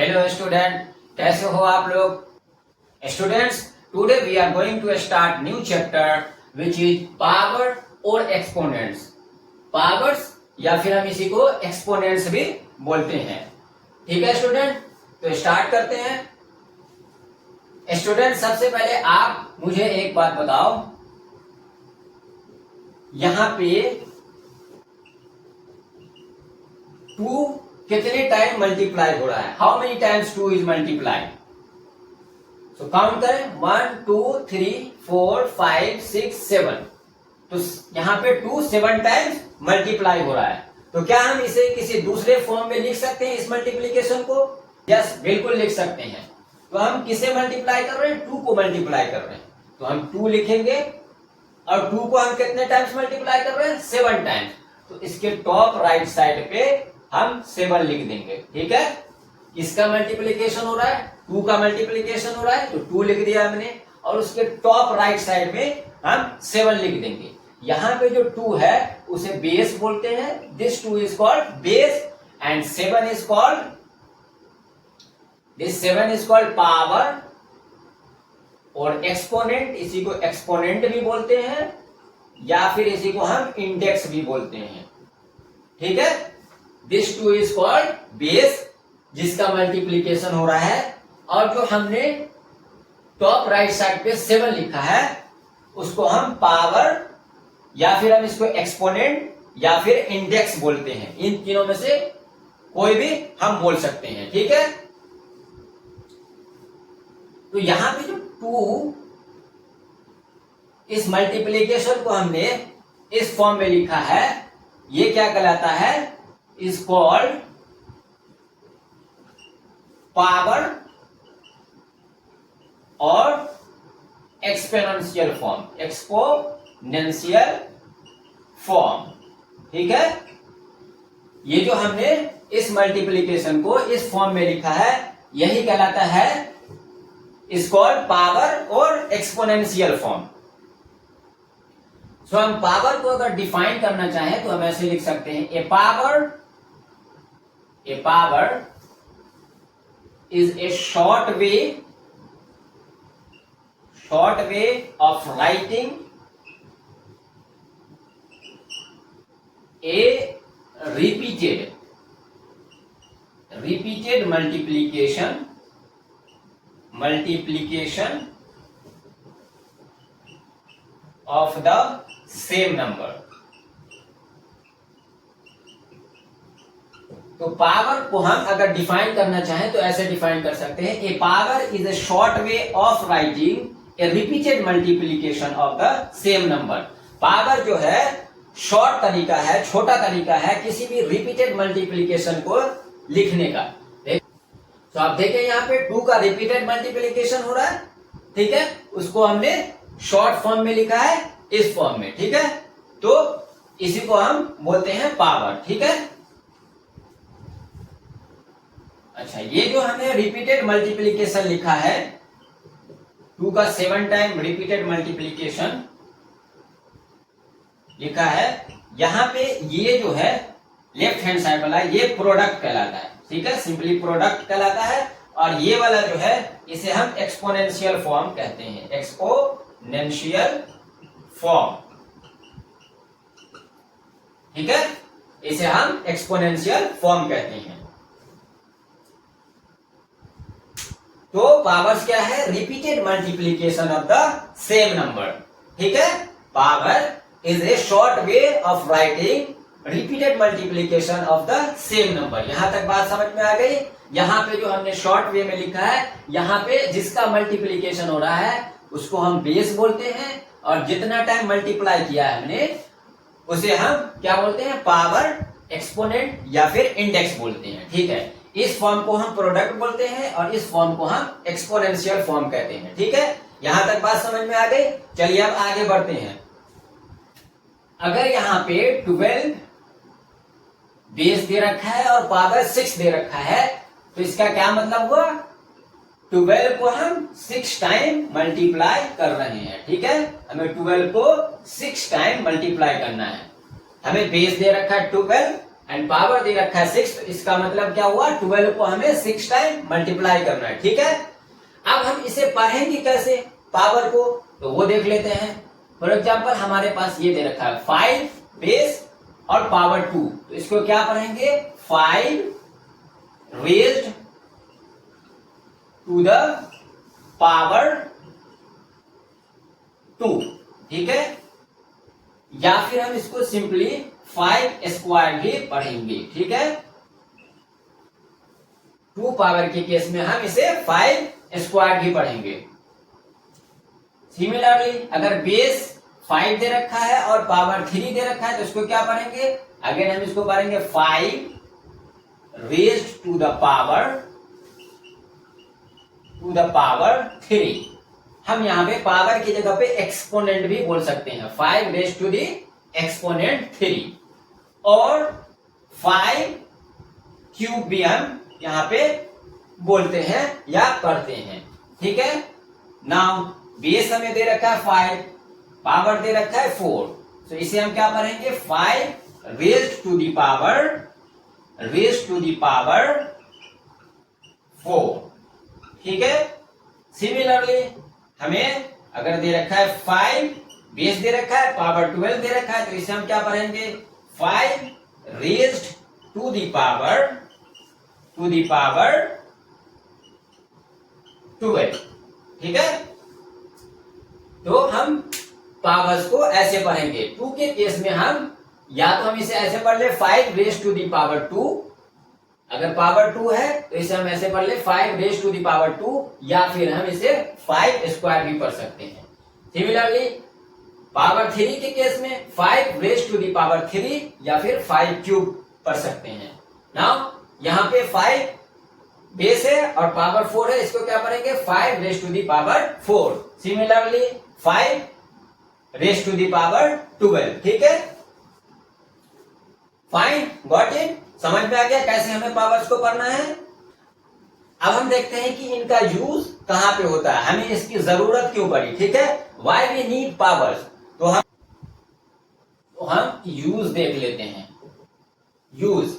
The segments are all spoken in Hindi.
हेलो स्टूडेंट, कैसे हो आप लोग। Students, today we are going to start new chapter which is power और एक्सपोनेंट्स। पावर्स या फिर हम इसी को एक्सपोनेंट्स भी बोलते हैं। ठीक है स्टूडेंट, तो स्टार्ट करते हैं। स्टूडेंट, सबसे पहले आप मुझे एक बात बताओ, यहां पे 2 कितने टाइम मल्टीप्लाई हो रहा है। How many times 2 is multiply. So count करें 1 2 3 4 5 6 7। तो यहां पे 2 7 टाइम्स मल्टीप्लाई हो रहा है। तो क्या हम इसे किसी दूसरे फॉर्म में लिख सकते हैं इस मल्टीप्लीकेशन को? यस, बिल्कुल लिख सकते हैं। तो हम किसे मल्टीप्लाई कर रहे हैं? 2 को मल्टीप्लाई कर रहे हैं। तो हम 2 लिखेंगे और 2 को हम कितने टाइम्स मल्टीप्लाई कर रहे हैं? 7 टाइम्स। तो इसके टॉप राइट साइड पे हम 7 लिख देंगे। ठीक है, किसका मल्टीप्लीकेशन हो रहा है? 2 का मल्टीप्लीकेशन हो रहा है, तो 2 लिख दिया हमने। और उसके टॉप राइट साइड में हम 7 लिख देंगे। यहां पे जो 2 है उसे बेस बोलते हैं। This 2 is called base and 7 is called, this 7 is called power. और एक्सपोनेंट, इसी को एक्सपोनेंट भी बोलते हैं या फिर इसी को हम इंडेक्स भी बोलते हैं। ठीक है, दिस 2 इज कॉल्ड बेस, जिसका मल्टीप्लीकेशन हो रहा है। और जो हमने टॉप राइट साइड पे 7 लिखा है उसको हम पावर या फिर हम इसको एक्सपोनेंट या फिर इंडेक्स बोलते हैं। इन तीनों में से कोई भी हम बोल सकते हैं। ठीक है, तो यहां पे जो 2, इस मल्टीप्लीकेशन को हमने इस फॉर्म में लिखा है, ये क्या कहलाता है? इज कॉल्ड पावर और एक्सपोनेंशियल फॉर्म, एक्सपोनेंशियल फॉर्म। ठीक है, ये जो हमने इस मल्टीप्लीकेशन को इस फॉर्म में लिखा है यही कहलाता है, इज कॉल्ड पावर और एक्सपोनेंशियल फॉर्म। सो हम पावर को अगर डिफाइन करना चाहें तो हम ऐसे लिख सकते हैं, a power is a short way of writing a repeated multiplication of the same number। तो पावर को हम अगर डिफाइन करना चाहें तो ऐसे डिफाइन कर सकते हैं, a power is a short way of writing a repeated multiplication of the same number. Power जो है शॉर्ट तरीका है, छोटा तरीका है किसी भी रिपीटेड मल्टीप्लीकेशन को लिखने का। तो आप देखें यहाँ पे 2 का रिपीटेड मल्टीप्लीकेशन हो रहा है। ठीक है, उसको हमने शॉर्ट फॉर्म में लिखा है, इस फॉर्म में। ठीक है, तो इसी को हम बोलते हैं पावर। ठीक है, अच्छा, ये जो हमने रिपीटेड मल्टीप्लीकेशन लिखा है, 2 का 7 टाइम रिपीटेड मल्टीप्लीकेशन लिखा है, यहां पे ये जो है लेफ्ट हैंड साइड वाला ये प्रोडक्ट कहलाता है। ठीक है, सिंपली प्रोडक्ट कहलाता है। और ये वाला जो है इसे हम एक्सपोनेंशियल फॉर्म कहते हैं, एक्सपोनेंशियल फॉर्म। ठीक है, इसे हम एक्सपोनेंशियल फॉर्म कहते हैं। तो पावर्स क्या है? Repeated multiplication of the same number. ठीक है, power is a short way of writing repeated multiplication of the same number. यहां तक बात समझ में आ गई? यहां पे जो हमने शॉर्ट वे में लिखा है, यहां पे जिसका मल्टीप्लीकेशन हो रहा है उसको हम बेस बोलते हैं, और जितना टाइम मल्टीप्लाई किया है हमने उसे हम क्या बोलते हैं? पावर, एक्सपोनेंट या फिर इंडेक्स बोलते हैं। ठीक है, इस फॉर्म को हम प्रोडक्ट बोलते हैं और इस फॉर्म को हम एक्सपोनेंशियल फॉर्म कहते हैं। ठीक है, यहां तक बात समझ में आ गई? चलिए अब आगे बढ़ते हैं। अगर यहां पे 12 बेस दे रखा है और पावर 6 दे रखा है, तो इसका क्या मतलब हुआ? 12 को हम 6 टाइम मल्टीप्लाई कर रहे हैं। ठीक है, हमें 12 को 6 टाइम मल्टीप्लाई करना है। हमें बेस दे रखा है 12 एंड पावर दे रखा है 6, तो इसका मतलब क्या हुआ, 12 को हमें 6 टाइम मल्टीप्लाई करना है। ठीक है, अब हम इसे पढ़ेंगे कैसे पावर को, तो वो देख लेते हैं। फॉर एग्जाम्पल हमारे पास ये दे रखा है 5 बेस और पावर 2, तो इसको क्या पढ़ेंगे, 5 रेज्ड टू द पावर 2। ठीक है, या फिर हम इसको सिंपली 5 स्क्वायर भी पढ़ेंगे। ठीक है, 2 पावर के केस में हम इसे 5 स्क्वायर भी पढ़ेंगे। सिमिलरली अगर बेस 5 दे रखा है और पावर 3 दे रखा है, तो इसको क्या पढ़ेंगे, अगेन हम इसको पढ़ेंगे 5 रेज्ड टू द पावर 3। हम यहाँ पे पावर की जगह पे एक्सपोनेंट भी बोल सकते हैं, 5 रेज्ड टू द एक्सपोनेंट 3, और 5 क्यूब भी हम यहाँ पे बोलते हैं या पढ़ते हैं। ठीक है, नाउ बेस हमें दे रखा है 5, पावर दे रखा है 4, तो इसे हम क्या पढ़ेंगे, 5 रेज्ड टू द पावर 4। ठीक है, सिमिलरली हमें अगर दे रखा है 5 बेस दे रखा है, पावर 12 दे रखा है, तो इसे हम क्या पढ़ेंगे, 5 रेज्ड टू द पावर 12। ठीक है, तो हम पावर्स को ऐसे पढ़ेंगे। 2 के केस में हम या तो हम इसे ऐसे पढ़ ले 5 रेज्ड टू द पावर 2, अगर पावर 2 है तो इसे हम ऐसे पढ़ ले 5 रेज्ड टू द पावर 2, या फिर हम इसे 5 स्क्वायर भी पढ़ सकते हैं। सिमिलरली पावर 3 के केस में 5 रेज्ड टू द पावर 3 या फिर 5 क्यूब पढ़ सकते हैं। नाउ यहाँ पे 5 बेस है और पावर 4 है, इसको क्या पढ़ेंगे, 5 raised to the power 4। Similarly 5 raised to the power 12। ठीक है, फाइन, गॉट इट, समझ में आ गया कैसे हमें पावर्स को पढ़ना है। अब हम देखते हैं कि इनका यूज कहां पे होता है, हमें इसकी जरूरत क्यों पड़ी। ठीक है, व्हाई वी नीड पावर्स, तो हम यूज देख लेते हैं। यूज,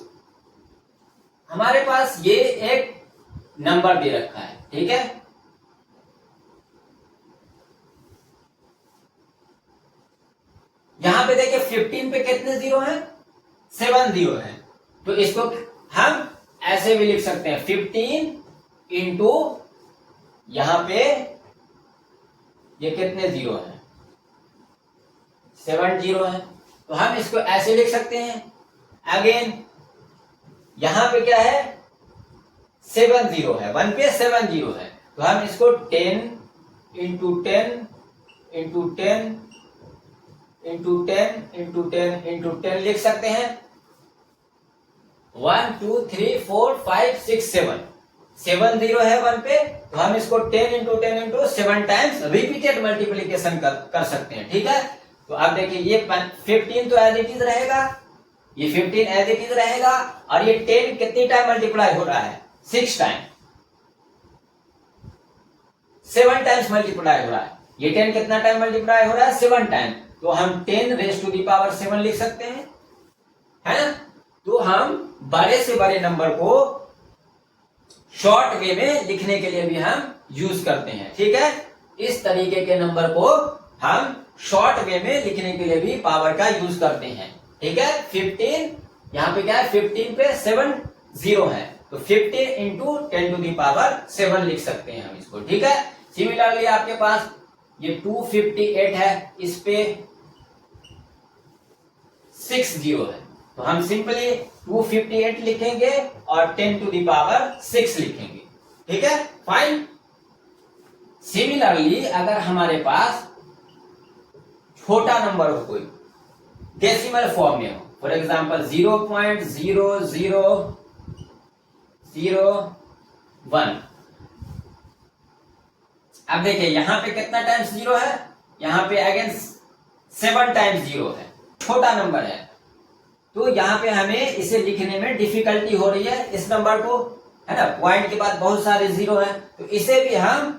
हमारे पास ये एक नंबर दे रखा है। ठीक है, यहां पे देखिए 15 पे कितने जीरो हैं, 7 जीरो है, तो इसको हम ऐसे भी लिख सकते हैं 15 इंटू यहां पे ये कितने जीरो हैं, 7 जीरो है, तो हम इसको ऐसे लिख सकते हैं। अगेन यहां पे क्या है, 7 जीरो है, 1 पे 7 जीरो है, तो हम इसको 10 into 10 into 10 into 10 into 10 into 10 लिख सकते हैं। 1 2 3 4 5 6 7 जीरो है 1 पे, तो हम इसको 10 into 10 into 7 times repeated multiplication कर सकते हैं। ठीक है, तो अब देखिए ये 15 तो एज इट इज रहेगा, ये 15 एज इट इज रहेगा, और ये 10 कितनी टाइम मल्टीप्लाई हो रहा है, 6 टाइम, 7 टाइम्स मल्टीप्लाई हो रहा है। ये 10 कितना टाइम मल्टीप्लाई हो रहा है, 7 टाइम, तो हम 10 रेज़ टू द पावर 7 लिख सकते हैं, है ना। तो हम बड़े से बड़े नंबर को शॉर्ट वे में लिखने के लिए भी हम यूज करते हैं। ठीक है, इस तरीके के नंबर को हम शॉर्ट वे में लिखने के लिए भी पावर का यूज करते हैं। ठीक है, 15 यहाँ पे क्या है, 15 पे 7 जीरो है, तो 15 इंटू 10 टू द पावर 7 लिख सकते हैं हम इसको। ठीक है, सिमिलरली आपके पास ये 258 है, इस पे 6 जीरो है, तो हम सिंपली 258 लिखेंगे और 10 टू द पावर 6 लिखेंगे। ठीक है, फाइन। सिमिलरली अगर हमारे पास छोटा नंबर हो, कोई डेसिमल फॉर्म में हो, फॉर एग्जांपल 0.0001, अब देखिए यहां पे कितना टाइम्स जीरो है, यहां पे अगेन 7 टाइम्स जीरो है, छोटा नंबर है, तो यहां पे हमें इसे लिखने में डिफिकल्टी हो रही है, इस नंबर को, है ना, पॉइंट के बाद बहुत सारे जीरो है, तो इसे भी हम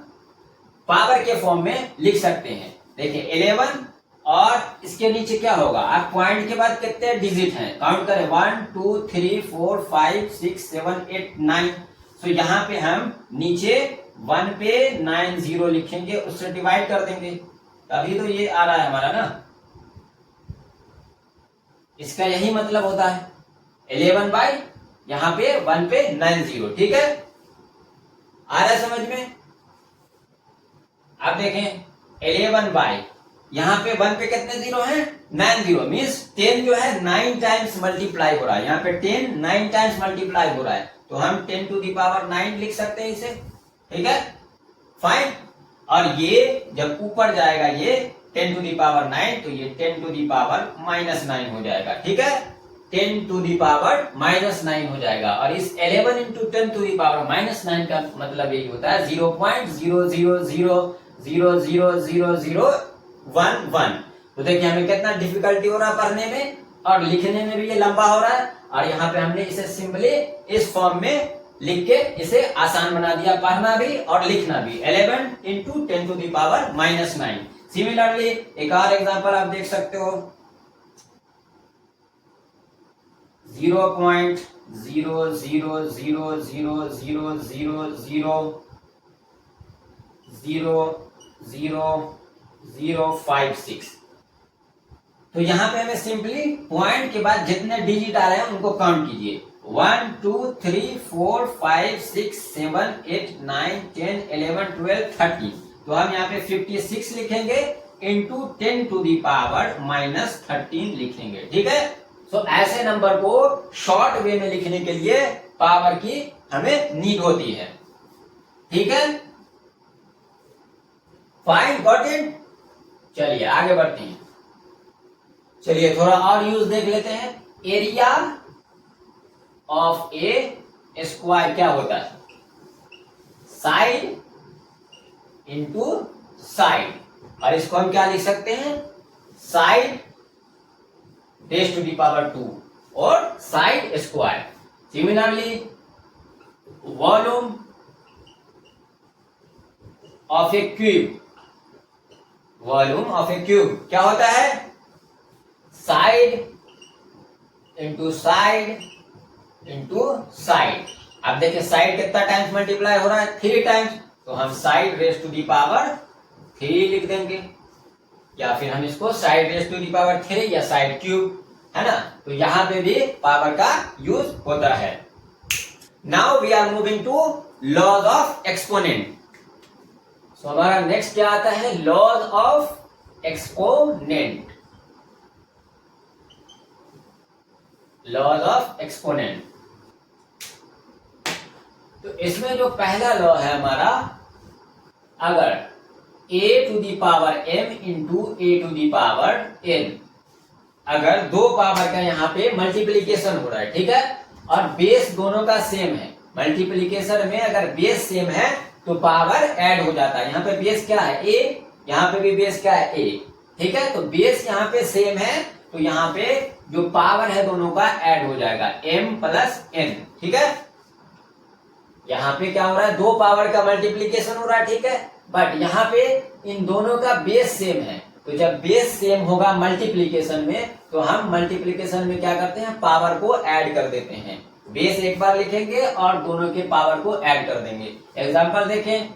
पावर के फॉर्म में लिख सकते हैं। देखिए 11 और इसके नीचे क्या होगा, आप पॉइंट के बाद कितने डिजिट हैं काउंट करें, 1 2 3 4 5 6 7 8 9। तो यहाँ पे हम नीचे 1 पे 9 0 लिखेंगे, उससे डिवाइड कर देंगे, तभी तो ये आ रहा है हमारा ना। इसका यही मतलब होता है 11 बाई यहाँ पे 1 पे 9 0। ठीक है, आ रहा है समझ में। आप देखें 11 बाई यहाँ पे 1 पे कितने जीरो हैं, 9 जीरो, मीन्स 10 जो है 9 टाइम्स मल्टीप्लाई हो रहा है, यहाँ पे 10 9 टाइम्स मल्टीप्लाई हो रहा है, तो हम 10 टू द पावर 9 लिख सकते हैं इसे। ठीक है, फाइन। और ये जब ऊपर जाएगा ये 10 टू द पावर 9, तो ये 10 टू द पावर -9 हो जाएगा। ठीक है, 10 टू द पावर -9 हो जाएगा। और इस 11 इंटू 10 टू द पावर -9 का मतलब यही होता है 0.000000011। तो देखिए हमें कितना डिफिकल्टी हो रहा है पढ़ने में, और लिखने में भी ये लंबा हो रहा है। और यहाँ पे हमने इसे सिंपली इस फॉर्म में लिख के इसे आसान बना दिया, पढ़ना भी और लिखना भी। 11 into 10 to the power -9। Similarly एक और एग्जांपल आप देख सकते हो, 0.00000000056। तो यहाँ पे हमें सिंपली पॉइंट के बाद जितने डिजिट आ रहे हैं उनको काउंट कीजिए, 1 2 3 4 5 6 7 8 9 10 11 12 13। तो हम यहाँ पे 56 लिखेंगे इंटू 10 टू दी पावर -13 लिखेंगे। ठीक है, तो ऐसे नंबर को शॉर्ट वे में लिखने के लिए पावर की हमें नीड होती है। ठीक है, फाइन, गॉट इट। चलिए आगे बढ़ते हैं। चलिए थोड़ा और यूज देख लेते हैं। एरिया ऑफ ए स्क्वायर क्या होता है, साइड इंटू साइड, और इसको हम क्या लिख सकते हैं, side raise to the power 2 और side square. Similarly volume of a cube, volume of a cube क्या होता है, side into side into side. अब देखिए साइड कितना टाइम्स मल्टीप्लाई हो रहा है, 3 टाइम्स, तो हम side raise to the power 3 लिख देंगे, या फिर हम इसको side raise to the power 3 या साइड क्यूब, है ना। तो यहां पे भी पावर का यूज होता है। Now we are moving to laws of exponent. So हमारा नेक्स्ट क्या आता है, laws of exponent. Laws of exponent, तो इसमें जो पहला लॉ है हमारा, अगर a to the power m into a to the power n, अगर दो पावर का यहाँ पे मल्टीप्लीकेशन हो रहा है, ठीक है, और बेस दोनों का सेम है, मल्टीप्लीकेशन में अगर बेस सेम है तो पावर ऐड हो जाता है। यहाँ पे बेस क्या है a, यहाँ पे भी बेस क्या है a, ठीक है, तो बेस यहाँ पे सेम है, तो यहाँ पे जो पावर है दोनों का ऐड हो जाएगा, m प्लस n। ठीक है, यहाँ पे क्या हो रहा है, दो पावर का मल्टीप्लीकेशन हो रहा है, ठीक है, बट यहाँ पे इन दोनों का बेस सेम है, तो जब बेस सेम होगा मल्टीप्लीकेशन में, तो हम मल्टीप्लीकेशन में क्या करते हैं, पावर को ऐड कर देते हैं। बेस एक बार लिखेंगे और दोनों के पावर को ऐड कर देंगे। एग्जांपल देखें,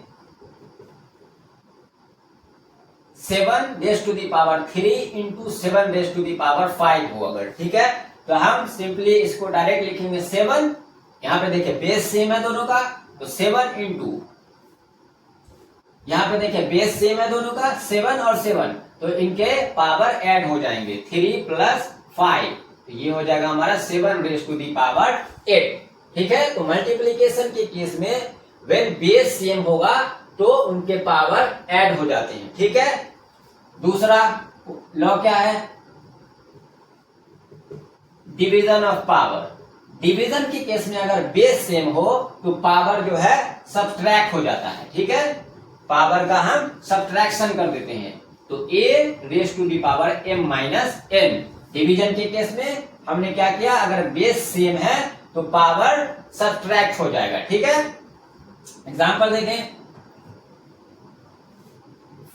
7 raise to the power 3 into 7 raise to the power 5 हो अगर, ठीक है, तो हम सिंपली इसको डायरेक्ट लिखेंगे 7, यहाँ पे देखिए बेस सेम है दोनों का, तो 7 इंटू, यहाँ पे देखिए बेस सेम है दोनों का, 7 और 7, तो इनके पावर ऐड हो जाएंगे, 3 प्लस 5, तो ये हो जाएगा हमारा 7 रेज टू दी पावर 8। ठीक है, तो मल्टीप्लीकेशन के केस में व्हेन बेस सेम होगा तो उनके पावर ऐड हो जाते हैं। ठीक है, दूसरा लॉ क्या है, डिवीजन ऑफ पावर। डिवीजन के केस में अगर बेस सेम हो तो पावर जो है सब्ट्रैक्ट हो जाता है। ठीक है, पावर का हम सब्ट्रैक्शन कर देते हैं, तो a raise to the power m minus n। Division के केस में हमने क्या किया, अगर बेस सेम है तो पावर सब्ट्रैक्ट हो जाएगा। ठीक है, एग्जांपल देखें,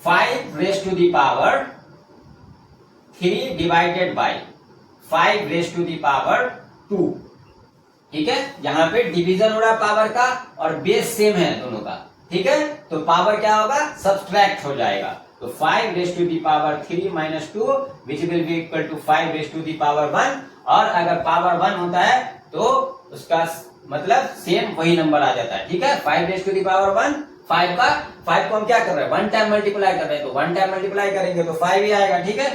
5 raise to the power 3 divided by 5 raise to the power 2। ठीक है, यहाँ पे डिवीजन हो रहा है पावर का और बेस सेम है दोनों का। ठीक है, तो पावर क्या होगा, सब्सट्रैक्ट हो जाएगा। तो 5 raise to the power 3 minus 2 which will be equal to 5 raise to the power 1। और अगर पावर 1 होता है तो उसका मतलब सेम वही नंबर आ जाता है। ठीक है, 5 रेज टू दी पावर 1, 5 को हम क्या कर रहे हैं, 1 टाइम मल्टीप्लाई कर रहे हैं, तो 1 टाइम मल्टीप्लाई करेंगे तो 5 ही आएगा। ठीक है,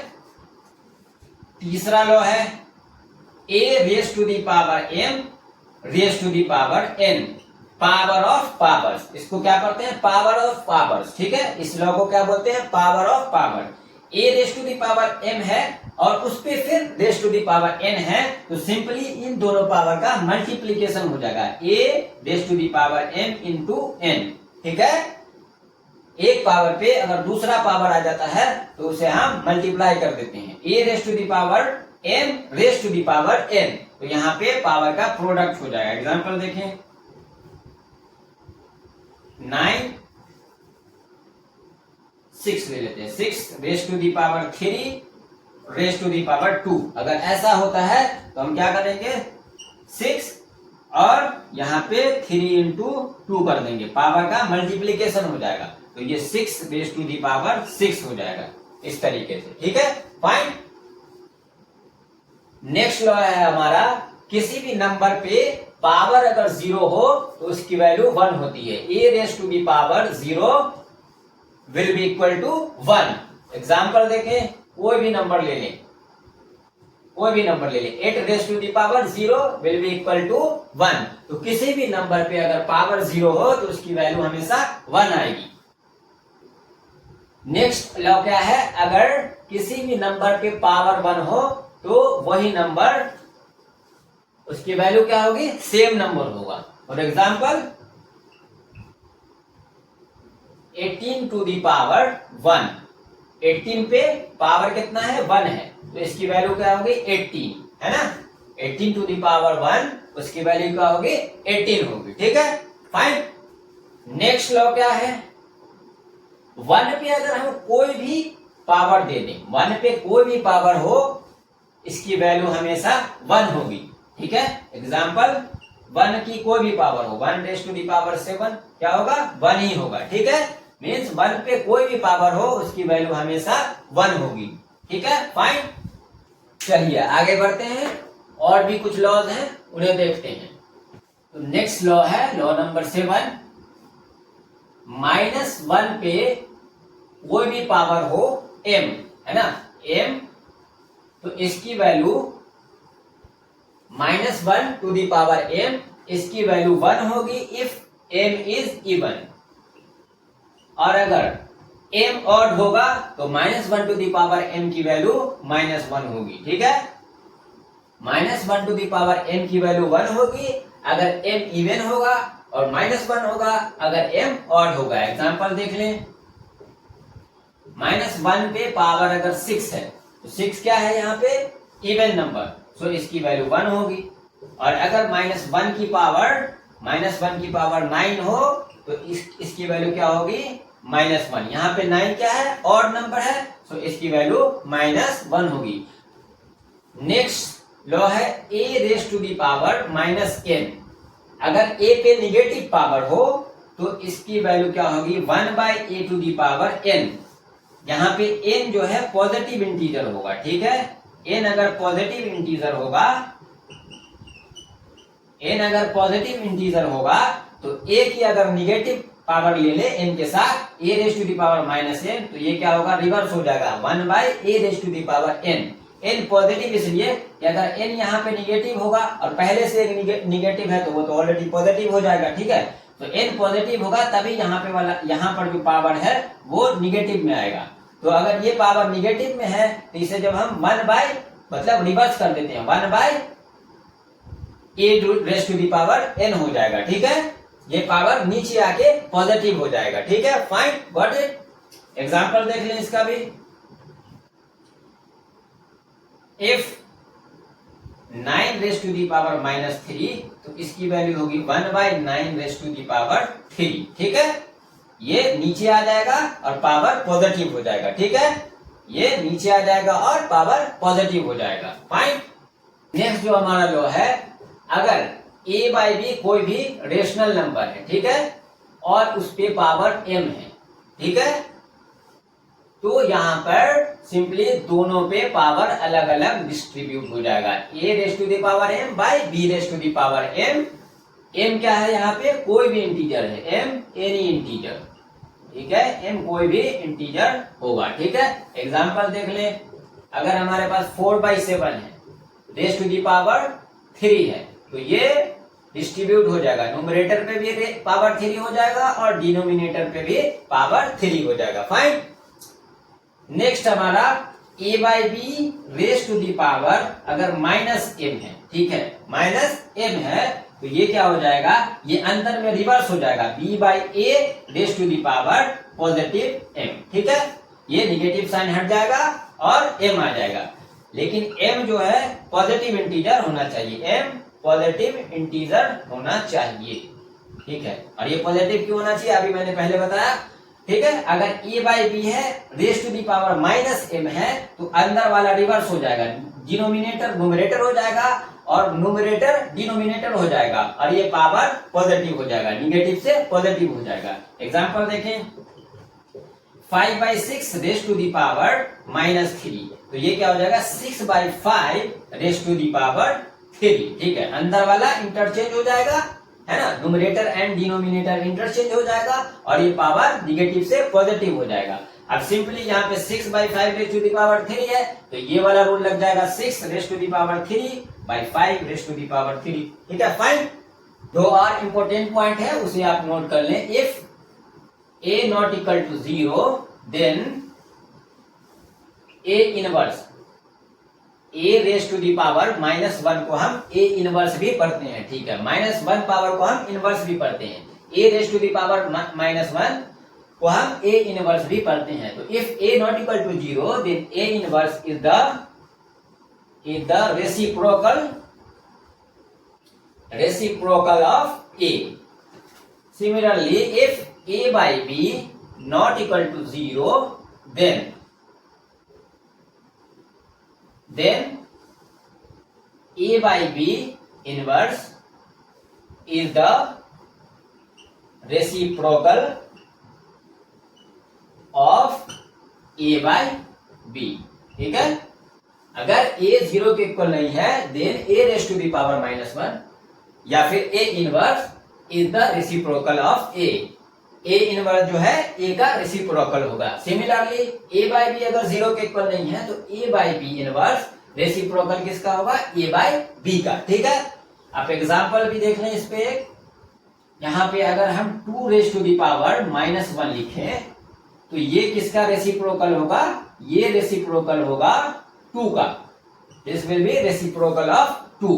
तीसरा लॉ है a raise to the power m raise to the power n, power of powers. इसको क्या करते हैं, पावर ऑफ पावर्स। ठीक है, इस लॉ को क्या बोलते हैं, power of power. a raise to the power m है और उस पे फिर raise to the power n है, तो सिंपली इन दोनों पावर का मल्टीप्लीकेशन हो जाएगा, a raise to the power m into n। ठीक है, एक पावर पे अगर दूसरा पावर आ जाता है तो उसे हम मल्टीप्लाई कर देते हैं, a raise to the power m raise to the power n, तो यहाँ पे पावर का प्रोडक्ट हो जाएगा। एग्जांपल देखें, 9 6 ले लेते हैं, 6 raise to the power 3 raise to the power 2। अगर ऐसा होता है तो हम क्या करेंगे, 6 और यहाँ पे 3 इंटू 2 कर देंगे, पावर का मल्टीप्लीकेशन हो जाएगा, तो ये 6 रेज टू दी पावर 6 हो जाएगा इस तरीके से। ठीक है, फाइन। नेक्स्ट लॉ है हमारा, किसी भी नंबर पे पावर अगर 0 हो तो उसकी वैल्यू 1 होती है, a raise to the power 0 will be equal to 1। Example देखें, कोई भी नंबर ले लें, 8 raise to the power 0 will be equal to 1। तो किसी भी नंबर पे अगर पावर 0 हो तो उसकी वैल्यू हमेशा 1 आएगी। नेक्स्ट लॉ क्या है, अगर किसी भी नंबर पे पावर 1 हो तो वही नंबर, उसकी वैल्यू क्या होगी, सेम नंबर होगा। For example 18 to the power 1, 18 पे पावर कितना है, 1 है, तो इसकी वैल्यू क्या होगी, 18 है ना। 18 टू दी पावर 1, उसकी वैल्यू क्या होगी, 18 होगी। ठीक है, फाइन। नेक्स्ट लॉ क्या है, 1 पे अगर हम कोई भी पावर दे दें, 1 पे कोई भी पावर हो, इसकी वैल्यू हमेशा 1 होगी। ठीक है, एग्जाम्पल 1 की कोई भी पावर हो, 1 रेज टू दी पावर 7 क्या होगा, 1 ही होगा। ठीक है, मीन्स 1 पे कोई भी पावर हो उसकी वैल्यू हमेशा 1 होगी। ठीक है, फाइन। चलिए आगे बढ़ते हैं, और भी कुछ लॉज हैं उन्हें देखते हैं। तो नेक्स्ट लॉ है लॉ नंबर 7, -1 पे कोई भी पावर हो m, है ना, m, तो इसकी value -1 to the power m, इसकी वैल्यू 1 होगी इफ m इज इवन। और अगर m ऑड होगा तो -1 टू दी पावर m की वैल्यू -1 होगी। ठीक है, -1 टू दी पावर m की वैल्यू 1 होगी अगर m इवन होगा, और -1 होगा अगर m ऑड होगा। एग्जांपल देख लें, -1 पे पावर अगर 6 है तो 6 क्या है यहाँ पे, इवन नंबर, सो इसकी वैल्यू 1 होगी। और अगर -1 की पावर 9 हो तो इसकी वैल्यू क्या होगी, -1। यहाँ पे 9 क्या है, ऑड नंबर है, सो इसकी वैल्यू -1 होगी। नेक्स्ट लॉ है a raise to the power -n, अगर a पे निगेटिव पावर हो तो इसकी वैल्यू क्या होगी, 1/a to the power n। यहाँ पे n जो है पॉजिटिव इंटीजर होगा। ठीक है, n अगर पॉजिटिव इंटीजर होगा तो a की अगर निगेटिव पावर ले ले n के साथ, a raise to the power -n, तो ये क्या होगा, रिवर्स हो जाएगा, 1/a raise to the power n। n positive इसलिए कि अगर n यहाँ पे निगेटिव होगा और पहले से एक निगेटिव है तो वो तो ऑलरेडी पॉजिटिव हो जाएगा। ठीक है, तो n पॉजिटिव होगा तभी यहाँ पर जो पावर है वो निगेटिव में आएगा। तो अगर ये पावर निगेटिव में है तो इसे जब हम 1/, मतलब रिवर्स कर देते हैं, 1/a raise to the power n हो जाएगा। ठीक है, ये पावर नीचे आके पॉजिटिव हो जाएगा। ठीक है, फाइन, गॉट इट। एग्जांपल देख लें इसका भी, if 9 raise to the power -3, तो इसकी वैल्यू होगी 1/9 रेज टू दी पावर 3। ठीक है, ये नीचे आ जाएगा और पावर पॉजिटिव हो जाएगा। ठीक है, ये नीचे आ जाएगा और पावर पॉजिटिव हो जाएगा। फाइन। नेक्स्ट जो हमारा लो है, अगर a बाई बी कोई भी रेशनल नंबर है, ठीक है, और उस पे पावर m है, ठीक है, तो यहाँ पर सिंपली दोनों पे पावर अलग अलग डिस्ट्रीब्यूट हो जाएगा। a raise to the power m by b raise to the power m। m क्या है यहाँ पे? कोई भी इंटीजर है, m एनी इंटीजर, ठीक है, m कोई भी इंटीजर होगा, ठीक है। एग्जांपल देख ले, अगर हमारे पास 4/7 है, रेस टू दी पावर 3 है, तो ये डिस्ट्रीब्यूट हो जाएगा, न्यूमरेटर पे भी पावर 3 हो जाएगा और डिनोमिनेटर पे भी पावर 3 हो जाएगा। फाइन। नेक्स्ट हमारा a by b raise to the power अगर -m है, ठीक है, -m है, तो ये क्या हो जाएगा? ये अंदर में रिवर्स हो जाएगा, b by a raise to the power positive m, ठीक है, ये निगेटिव साइन हट जाएगा और m आ जाएगा। लेकिन m जो है पॉजिटिव इंटीजर होना चाहिए, m पॉजिटिव इंटीजर होना चाहिए, ठीक है। और ये पॉजिटिव क्यों होना चाहिए? अभी मैंने पहले बताया, ठीक है। अगर a बाई बी है, raise to the power -m है, तो अंदर वाला रिवर्स हो जाएगा, डिनोमिनेटर न्यूमरेटर हो जाएगा और न्यूमरेटर डिनोमिनेटर हो जाएगा और ये पावर पॉजिटिव हो जाएगा, निगेटिव से पॉजिटिव हो जाएगा। एग्जांपल देखें, 5/6 रेस टू दी पावर -3, तो ये क्या हो जाएगा? 6/5 रेस टू दी पावर 3, ठीक है। अंदर वाला इंटरचेंज हो जाएगा, है ना, न्यूमरेटर एंड डिनोमिनेटर इंटरचेंज हो जाएगा और ये पावर निगेटिव से पॉजिटिव हो जाएगा। अब सिंपली यहाँ पे 6/5 रेस टू दी पावर 3 है, तो ये वाला रूल लग जाएगा 6 raise to the power 3/5 raise to the power 3, ठीक है। फाइन। दो और इम्पोर्टेंट पॉइंट है, उसे आप नोट कर लें। If a not equal to 0, then a inverse a raise to the power -1 को हम a इनवर्स भी पढ़ते हैं, ठीक है, -1 पावर को हम इनवर्स भी पढ़ते हैं, a raise to the power -1 को हम a इनवर्स भी पढ़ते हैं। तो if a not equal to 0, then a inverse is the reciprocal of a। Similarly if a by b not equal to 0, then a by b inverse is the reciprocal of a by b, ठीक है। अगर a 0 के इक्वल नहीं है, then a raise to the power -1 या फिर a inverse is the reciprocal of a। a inverse जो है a का रेसिप्रोकल होगा। सिमिलरली a बाई b अगर 0 के इक्वल नहीं है, तो a by b inverse reciprocal किसका होगा? a बाई b का, ठीक है। आप एग्जांपल भी देख लें इस पे। यहाँ पे अगर हम 2 रेस टू दी पावर -1 लिखें, तो ये किसका रेसिप्रोकल होगा? ये रेसिप्रोकल होगा 2 का। This will be reciprocal of 2,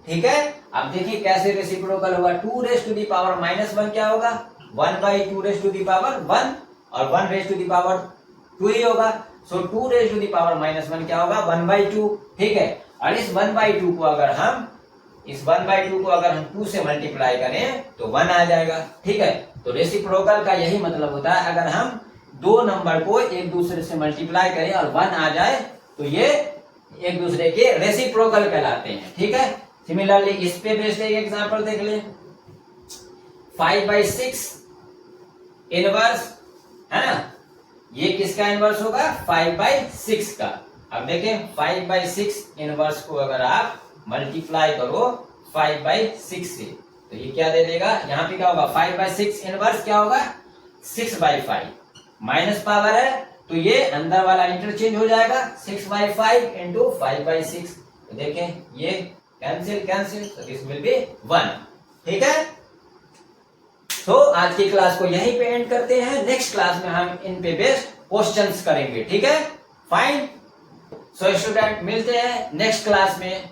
ठीक है। अब देखिए कैसे रेसिप्रोकल होगा। 2 रेस टू दी पावर -1 क्या होगा? 1/2 रेस टू दी पावर 1 और 1 रेस टू दी पावर 2 ही होगा। सो 2 रेस टू दी पावर -1 क्या होगा? 1/2, ठीक है। और इस 1/2 को अगर हम 2 से मल्टीप्लाई करें तो 1 आ जाएगा, ठीक है। तो रेसिप्रोकल का यही मतलब होता है, अगर हम दो नंबर को एक दूसरे से मल्टीप्लाई करें और 1 आ जाए तो ये एक दूसरे के रेसिप्रोकल कहलाते हैं, ठीक है। सिमिलरली इस पे बेस्ड एक एग्जांपल देख लें। 5/6 इनवर्स, है ना, ये किसका इनवर्स होगा? 5/6 का। अब देखें 5/6 इनवर्स को अगर आप मल्टीप्लाई करो 5/6 से, तो ये क्या दे देगा? यहाँ पे क्या होगा? 5/6 इनवर्स क्या होगा? 6/5 माइनस पावर है, तो ये अंदर वाला इंटरचेंज हो जाएगा, 6/5 इंटू 5/6। तो देखें ये कैंसिल, तो दिस विल बी 1, ठीक है। तो आज की क्लास को यहीं पे एंड करते हैं। नेक्स्ट क्लास में हम इन पे बेस्ड क्वेश्चंस करेंगे, ठीक है। फाइन। सो स्टूडेंट, मिलते हैं नेक्स्ट क्लास में।